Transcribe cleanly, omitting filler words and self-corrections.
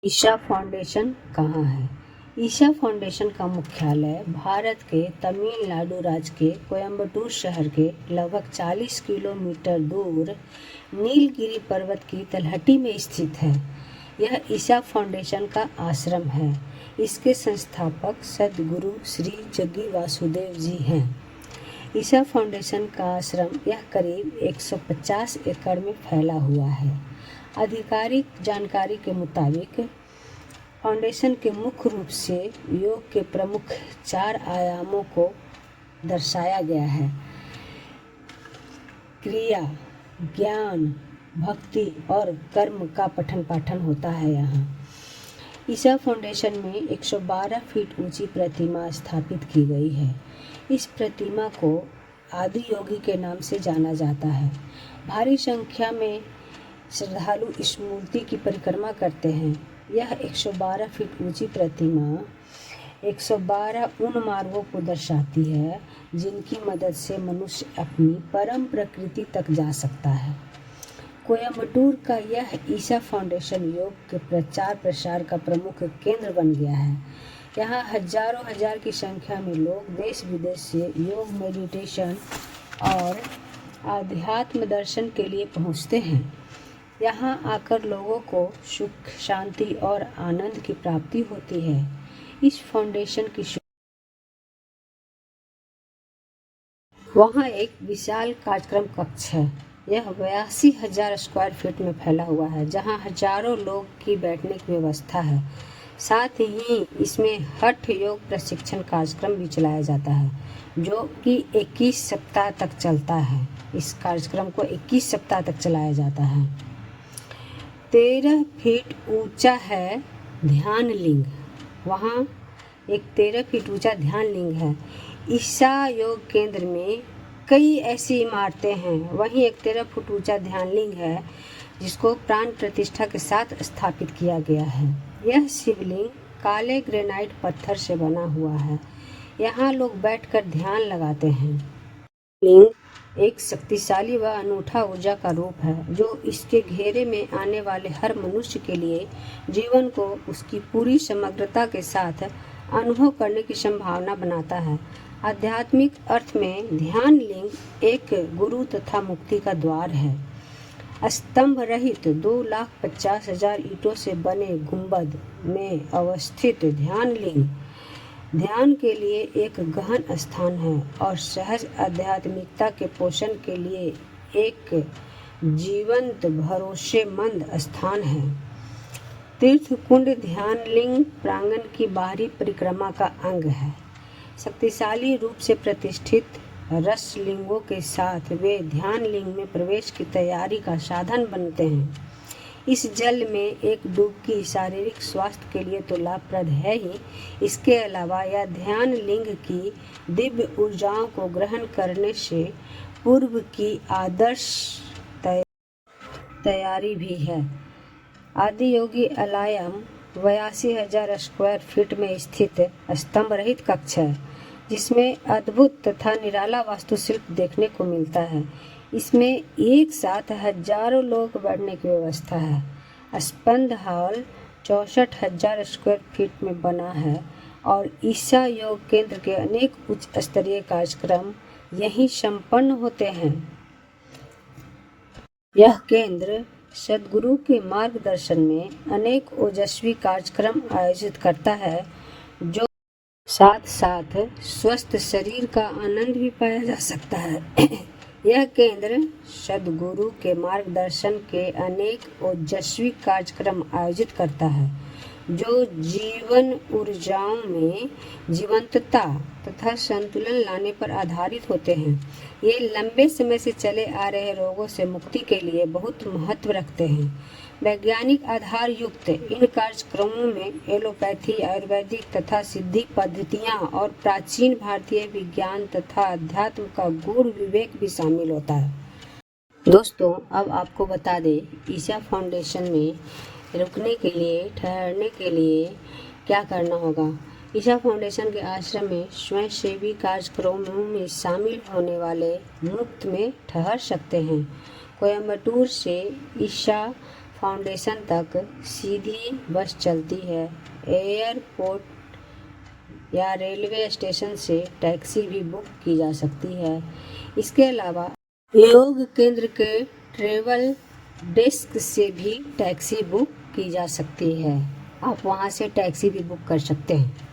Isha foundation कहाँ है? Isha foundation का मुख्यालय भारत के तमिलनाडु राज्य के कोयम्बटूर शहर के लगभग 40 किलोमीटर दूर नीलगिरी पर्वत की तलहटी में स्थित है। यह ईशा फाउंडेशन का आश्रम है। इसके संस्थापक सद्गुरु श्री जग्गी वासुदेव जी हैं। ईशा फाउंडेशन का आश्रम यह करीब 150 एकड़ में फैला हुआ है। आधिकारिक जानकारी के मुताबिक फाउंडेशन के मुख्य रूप से योग के प्रमुख 4 आयामों को दर्शाया गया है। क्रिया, ज्ञान, भक्ति और कर्म का पठन पाठन होता है। यहाँ ईशा फाउंडेशन में 112 फीट ऊंची प्रतिमा स्थापित की गई है। इस प्रतिमा को आदि योगी के नाम से जाना जाता है। भारी संख्या में श्रद्धालु इस मूर्ति की परिक्रमा करते हैं। यह 112 फीट ऊंची प्रतिमा 112 उन मार्गों को दर्शाती है जिनकी मदद से मनुष्य अपनी परम प्रकृति तक जा सकता है। कोयम्बटूर का यह ईशा फाउंडेशन योग के प्रचार प्रसार का प्रमुख केंद्र बन गया है। यहाँ हजारों हजार की संख्या में लोग देश विदेश से योग, मेडिटेशन और आध्यात्म दर्शन के लिए पहुँचते हैं। यहाँ आकर लोगों को सुख, शांति और आनंद की प्राप्ति होती है। इस फाउंडेशन की वहाँ एक विशाल कार्यक्रम कक्ष है। यह 82,000 स्क्वायर फीट में फैला हुआ है, जहाँ हजारों लोग की बैठने की व्यवस्था है। साथ ही इसमें हठ योग प्रशिक्षण कार्यक्रम भी चलाया जाता है, जो कि 21 सप्ताह तक चलता है। इस कार्यक्रम को 21 सप्ताह तक चलाया जाता है। 13 फीट ऊंचा है ध्यान लिंग। वहाँ एक 13 फीट ऊंचा ध्यान लिंग है। ईशा योग केंद्र में कई ऐसी इमारतें हैं। वहीं एक 13 फुट ऊंचा ध्यान लिंग है जिसको प्राण प्रतिष्ठा के साथ स्थापित किया गया है। यह शिवलिंग काले ग्रेनाइट पत्थर से बना हुआ है। यहाँ लोग बैठकर ध्यान लगाते हैं। लिंग एक शक्तिशाली व अनूठा ऊर्जा का रूप है, जो इसके घेरे में आने वाले हर मनुष्य के लिए जीवन को उसकी पूरी समग्रता के साथ अनुभव करने की संभावना बनाता है। आध्यात्मिक अर्थ में ध्यान लिंग एक गुरु तथा मुक्ति का द्वार है। स्तंभ रहित 2,50,000 ईंटों से बने गुंबद में अवस्थित ध्यान लिंग ध्यान के लिए एक गहन स्थान है और सहज आध्यात्मिकता के पोषण के लिए एक जीवंत भरोसेमंद स्थान है। तीर्थ कुंड ध्यान लिंग प्रांगण की बाहरी परिक्रमा का अंग है। शक्तिशाली रूप से प्रतिष्ठित रस लिंगों के साथ वे ध्यान लिंग में प्रवेश की तैयारी का साधन बनते हैं। इस जल में एक डुबकी शारीरिक स्वास्थ्य के लिए तो लाभप्रद है ही, इसके अलावा यह ध्यान लिंग की दिव्य ऊर्जाओं को ग्रहण करने से पूर्व की आदर्श तैयारी भी है। आदि योगी आलयम 82,000 स्क्वायर फीट में स्थित स्तंभ रहित कक्ष है, जिसमें अद्भुत तथा निराला वास्तुशिल्प देखने को मिलता है। इसमें एक साथ हजारों लोग बैठने की व्यवस्था है। स्पंद हॉल 64,000 स्क्वायर फीट में बना है और ईशा योग केंद्र के अनेक उच्च स्तरीय कार्यक्रम यहीं संपन्न होते हैं। यह केंद्र सद्गुरु के मार्गदर्शन में अनेक ओजस्वी कार्यक्रम आयोजित करता है, जो साथ साथ स्वस्थ शरीर का आनंद भी पाया जा सकता है। यह केंद्र सद्गुरु के मार्गदर्शन के अनेक ओजस्वी कार्यक्रम आयोजित करता है, जो जीवन ऊर्जाओं में जीवंतता तथा संतुलन लाने पर आधारित होते हैं। ये लंबे समय से चले आ रहे रोगों से मुक्ति के लिए बहुत महत्व रखते हैं। वैज्ञानिक आधार युक्त इन कार्यक्रमों में एलोपैथी, आयुर्वेदिक तथा सिद्धि पद्धतियाँ और प्राचीन भारतीय विज्ञान तथा अध्यात्म का गूढ़ विवेक भी शामिल होता है। दोस्तों, अब आपको बता दें, ईशा फाउंडेशन में रुकने के लिए, ठहरने के लिए क्या करना होगा। ईशा फाउंडेशन के आश्रम में स्वयंसेवी कार्यक्रमों में शामिल होने वाले मुफ्त में ठहर सकते हैं। कोयम्बटूर से ईशा फाउंडेशन तक सीधी बस चलती है। एयरपोर्ट या रेलवे स्टेशन से टैक्सी भी बुक की जा सकती है। इसके अलावा योग केंद्र के ट्रेवल डेस्क से भी टैक्सी बुक की जा सकती है। आप वहां से टैक्सी भी बुक कर सकते हैं।